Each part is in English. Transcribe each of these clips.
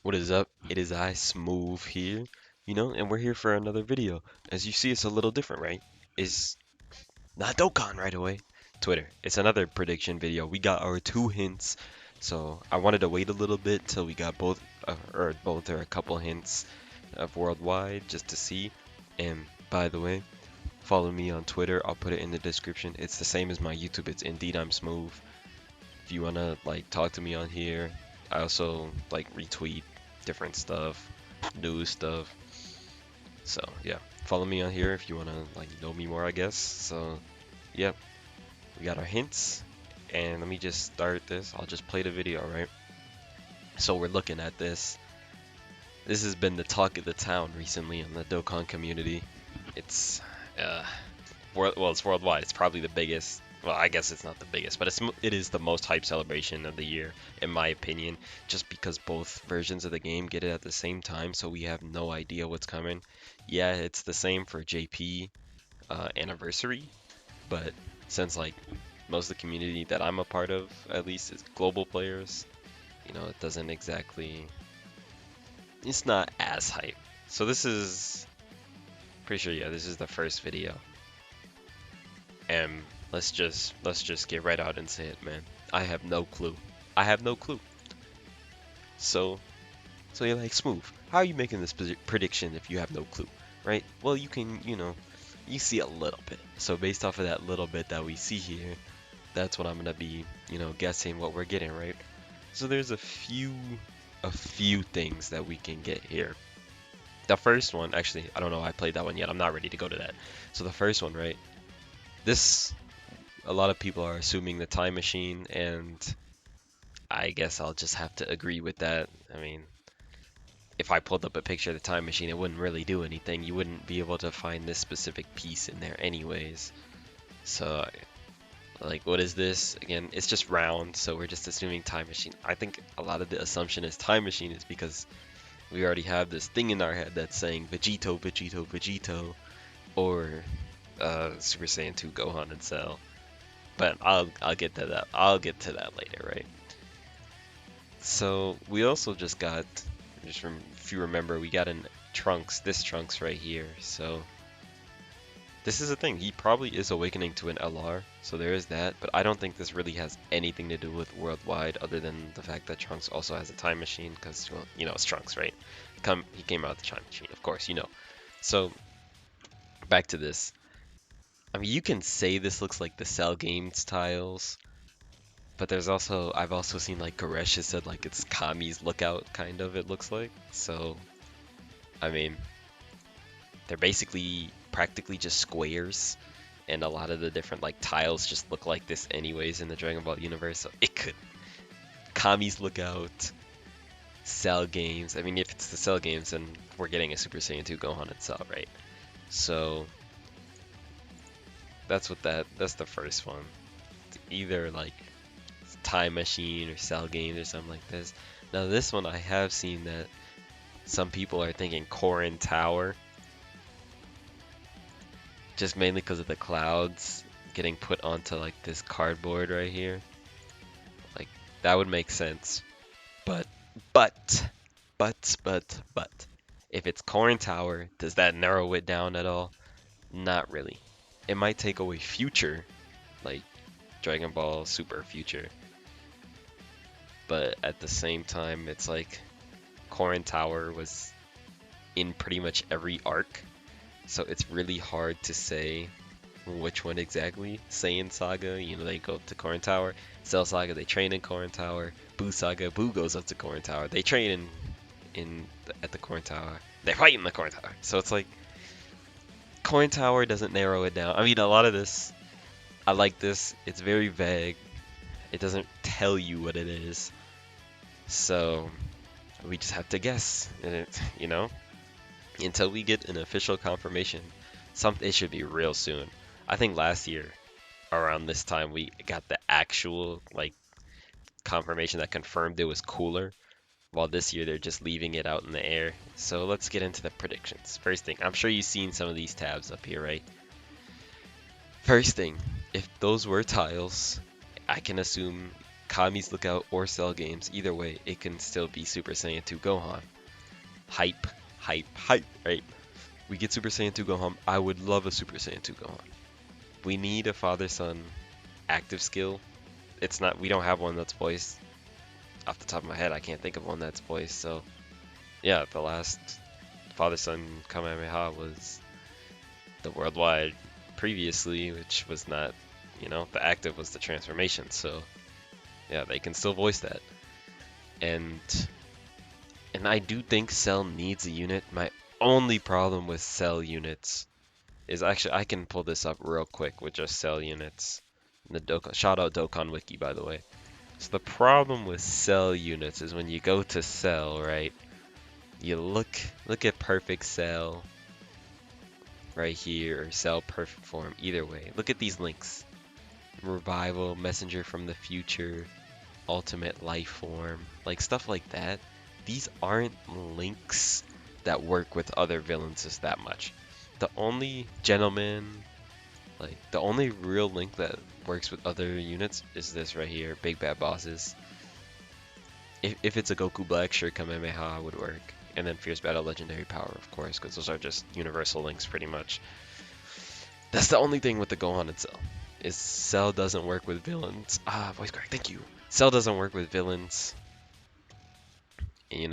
What is up? It is I, Smooth here, and we're here for another video. As you see, it's a little different, right? It's not Dokkan right away. Twitter. It's another prediction video. We got our two hints, so I wanted to wait a little bit till we got both or a couple hints of worldwide just to see. And by the way, follow me on Twitter. I'll put it in the description. It's the same as my YouTube. It's Indeed I'm Smooth. If you wanna talk to me on here, I also retweet different stuff, news stuff. So yeah, follow me on here if you wanna know me more, I guess. So yep, we got our hints, and let me just start this. I'll just play the video, right? So we're looking at this. This has been the talk of the town recently in the Dokkan community. It's uh, it's worldwide. It's probably the biggest. Well, I guess it's not the biggest, but it is the most hyped celebration of the year, in my opinion, just because both versions of the game get it at the same time, so we have no idea what's coming. Yeah, it's the same for JP anniversary, but since most of the community that I'm a part of, at least, is global players, it doesn't exactly, it's not as hype. So this is pretty sure, yeah, this is the first video. And let's just get right out and say it, man. I have no clue. I have no clue. So you're like, Smooth, how are you making this prediction if you have no clue, right? Well, you can, you see a little bit. So based off of that little bit that we see here, that's what I'm gonna be, guessing what we're getting, right? So there's a few things that we can get here. The first one, actually, I don't know, I played that one yet. I'm not ready to go to that. So the first one, right? This A lot of people are assuming the time machine, and I guess I'll just have to agree with that. I mean, if I pulled up a picture of the time machine, it wouldn't really do anything. You wouldn't be able to find this specific piece in there anyways. So, what is this? Again, it's just round, so we're just assuming time machine. I think a lot of the assumption is time machine is because we already have this thing in our head that's saying Vegito, Vegito, Vegito, or Super Saiyan 2 Gohan and Cell. But I'll get to that. I'll get to that later, right? So we also just got, if you remember, we got an Trunks, this Trunks right here. So this is a thing. He probably is awakening to an LR, so there is that. But I don't think this really has anything to do with worldwide, other than the fact that Trunks also has a time machine, because well, it's Trunks, right? He came out of the time machine, of course, So back to this. I mean, you can say this looks like the Cell Games tiles, but I've also seen Goresh has said it's Kami's lookout kind of, it looks like. So, I mean, they're basically practically just squares, and a lot of the different tiles just look like this anyways in the Dragon Ball universe. So it could Kami's lookout, Cell Games. I mean, if it's the Cell Games, then we're getting a Super Saiyan 2 Gohan and Cell, right? So that's the first one. It's either time machine or Cell Games or something like this. Now this one, I have seen that some people are thinking Korin Tower, just mainly because of the clouds getting put onto this cardboard right here. That would make sense. But but but if it's Korin Tower, does that narrow it down at all? Not really. It might take away future, like Dragon Ball Super Future, but at the same time, it's Korin Tower was in pretty much every arc, so it's really hard to say which one exactly. Saiyan Saga, they go to Korin Tower. Cell Saga, they train in Korin Tower. Buu Saga, Buu goes up to Korin Tower. They train at the Korin Tower. They fight in the Korin Tower. So it's Korin Tower doesn't narrow it down. I mean, a lot of this, I like this. It's very vague. It doesn't tell you what it is. So we just have to guess, and until we get an official confirmation. It should be real soon. I think last year around this time we got the actual confirmation that confirmed it was cooler, while this year they're just leaving it out in the air. So let's get into the predictions. First thing, I'm sure you've seen some of these tabs up here, right? First thing, if those were tiles, I can assume Kami's Lookout or Cell games, either way, it can still be Super Saiyan 2 Gohan. Hype, hype, hype, right? We get Super Saiyan 2 Gohan. I would love a Super Saiyan 2 Gohan. We need a father-son active skill. It's not, we don't have one that's voiced. Off the top of my head, I can't think of one that's voiced, so yeah, the last father-son Kamehameha was the worldwide previously, which was not, the active was the transformation, so yeah, they can still voice that. And I do think Cell needs a unit. My only problem with Cell units is actually, I can pull this up real quick with just Cell units. The Dokkan, shout out Dokkan Wiki, by the way. So the problem with Cell units is when you go to Cell, right? You look at Perfect Cell right here, or Cell Perfect Form, either way. Look at these links. Revival, Messenger from the Future, Ultimate Life Form, like stuff like that. These aren't links that work with other villains just that much. The only the only real link that works with other units is this right here, Big Bad Bosses. If it's a Goku Black, sure, Kamehameha would work. And then Fierce Battle Legendary Power, of course, because those are just universal links pretty much. That's the only thing with the Gohan and Cell. Is Cell doesn't work with villains. Voice crack, thank you. Cell doesn't work with villains. He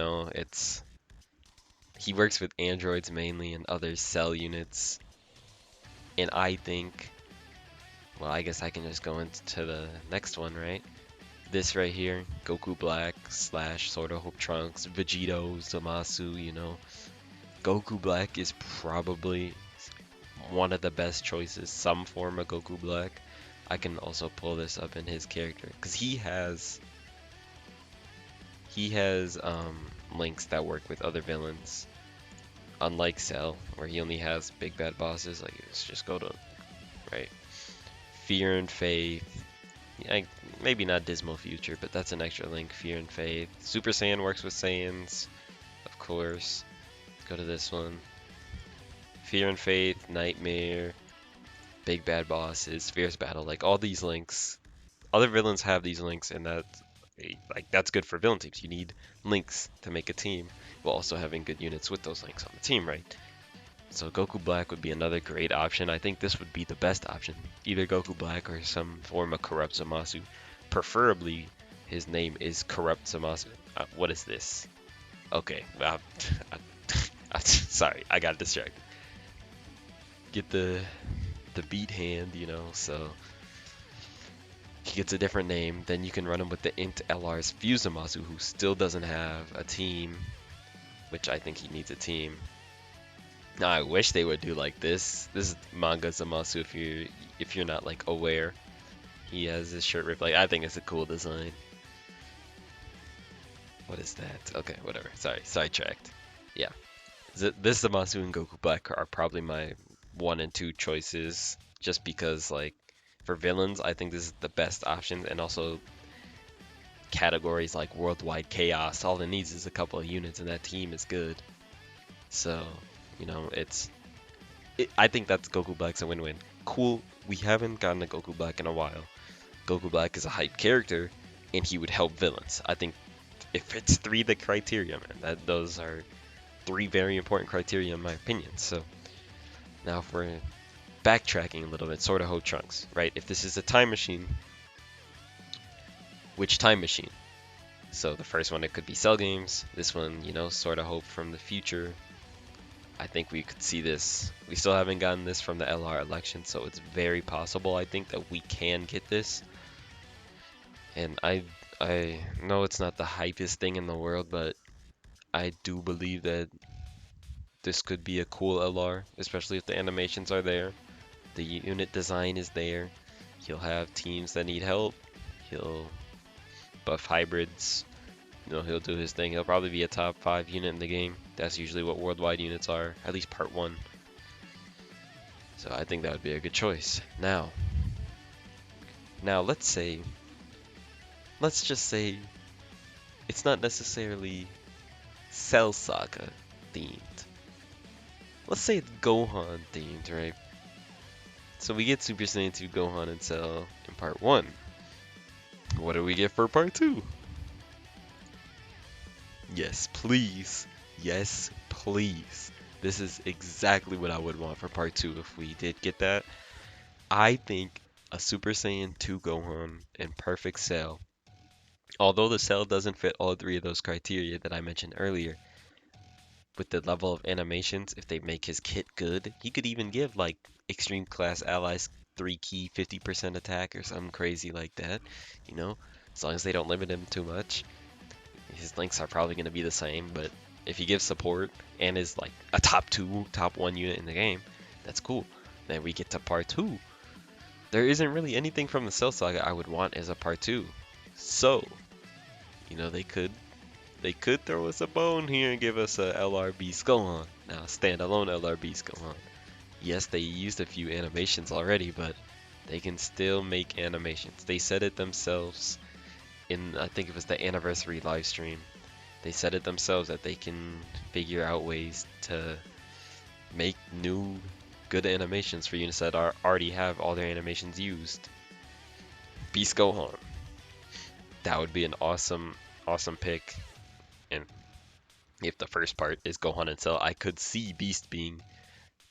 works with androids mainly and other Cell units. And I think, well, I guess I can just go into the next one, right? This right here, Goku Black / Sword of Hope Trunks, Vegito, Zamasu, Goku Black is probably one of the best choices, some form of Goku Black. I can also pull this up in his character, because he has links that work with other villains. Unlike Cell, where he only has big bad bosses, like let's just go to, right? Fear and Faith. Maybe not Dismal Future, but that's an extra link. Fear and Faith. Super Saiyan works with Saiyans, of course. Let's go to this one. Fear and Faith, Nightmare, Big Bad Bosses, Fierce Battle, like all these links. Other villains have these links, and that's good for villain teams. You need links to make a team, while also having good units with those links on the team, right? So Goku Black would be another great option. I think this would be the best option. Either Goku Black or some form of Corrupt Zamasu. Preferably, his name is Corrupt Zamasu. What is this? Okay, sorry, I got distracted. Get the beat hand, so he gets a different name. Then you can run him with the Int LR's Fuse Zamasu, who still doesn't have a team, which I think he needs a team. Now I wish they would do like this. This is manga Zamasu if you're not like aware. He has his shirt ripped. Like, I think it's a cool design. What is that? Okay, whatever. Sorry, sidetracked. Yeah. This Zamasu and Goku Black are probably my 1 and 2 choices, just because like for villains I think this is the best option, and also categories like Worldwide Chaos, all it needs is a couple of units and that team is good. So I think that's Goku Black's a win-win. Cool, we haven't gotten a Goku Black in a while. Goku Black is a hype character, and he would help villains. I think it fits 3 the criteria, man. Those are 3 very important criteria in my opinion. So now if we're backtracking a little bit, Sword of Hope Trunks, right? If this is a time machine, which time machine? So the first one, it could be Cell games. This one, Sword of Hope from the future. I think we could see this. We still haven't gotten this from the LR election, so it's very possible, I think, that we can get this. And I know it's not the hypest thing in the world, but I do believe that this could be a cool LR, especially if the animations are there. The unit design is there. He'll have teams that need help. He'll buff hybrids. He'll do his thing. He'll probably be a top 5 unit in the game. That's usually what worldwide units are, at least part 1. So I think that would be a good choice. Now let's just say it's not necessarily Cell Saga themed. Let's say it's Gohan themed, right? So we get Super Saiyan 2 Gohan and Cell in part 1. What do we get for part two? Yes, please. Yes, please. This is exactly what I would want for part two if we did get that. I think a Super Saiyan 2 Gohan in perfect cell, although the cell doesn't fit all three of those criteria that I mentioned earlier, with the level of animations, if they make his kit good, he could even give like extreme class allies 3 key 50% attack or something crazy like that, you know, as long as they don't limit him too much. His links are probably going to be the same, but if he gives support and is like a top 2, top 1 unit in the game, that's cool. Then we get to part 2. There isn't really anything from the Cell Saga I would want as a part 2. So, you know, they could throw us a bone here and give us a LRB Gohan. Now, standalone LRB Gohan. Yes, they used a few animations already, but they can still make animations. They said it themselves in, I think it was the anniversary live stream. They said it themselves that they can figure out ways to make new good animations for units that already have all their animations used. Beast Gohan. That would be an awesome, awesome pick. And if the first part is Gohan and Cell, I could see Beast being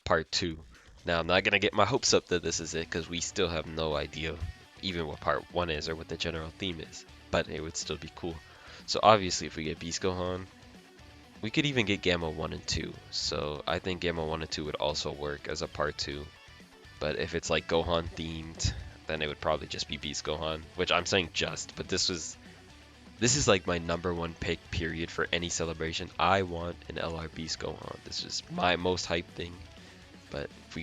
part 2. Now, I'm not going to get my hopes up that this is it, because we still have no idea even what part 1 is or what the general theme is. But it would still be cool. So obviously, if we get Beast Gohan, we could even get Gamma 1 and 2. So I think Gamma 1 and 2 would also work as a part 2. But if it's like Gohan themed, then it would probably just be Beast Gohan, which I'm saying just, but this is like my number one pick period for any celebration. I want an LR Beast Gohan. This is my most hyped thing. But if we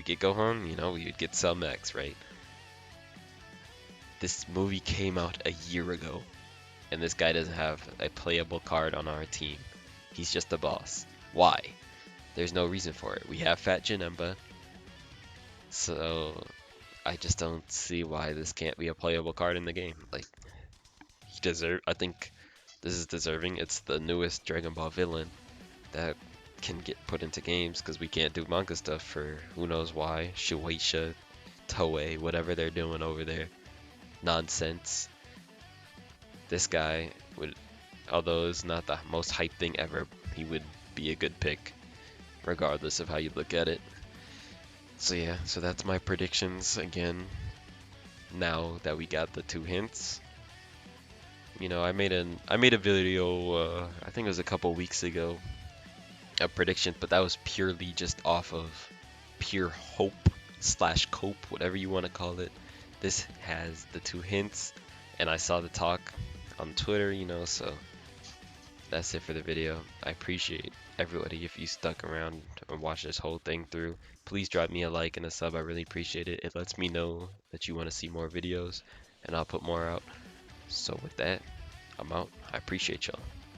get Gohan, you know, we would get Cell Max, right? This movie came out a year ago, and this guy doesn't have a playable card on our team. He's just a boss. Why? There's no reason for it. We have Fat Janemba, so I just don't see why this can't be a playable card in the game. Like, I think this is deserving. It's the newest Dragon Ball villain that can get put into games because we can't do manga stuff for who knows why. Shueisha, Toei, whatever they're doing over there. Nonsense. This guy would, although it's not the most hyped thing ever, he would be a good pick, regardless of how you look at it. So yeah, so that's my predictions again. Now that we got the 2 hints, you know, I made a video, I think it was a couple weeks ago, of predictions, but that was purely just off of pure hope slash cope, whatever you want to call it. This has the 2 hints, and I saw the talk on Twitter, you know, so that's it for the video. I appreciate everybody if you stuck around and watched this whole thing through. Please drop me a like and a sub. I really appreciate it. It lets me know that you want to see more videos, and I'll put more out. So with that, I'm out. I appreciate y'all.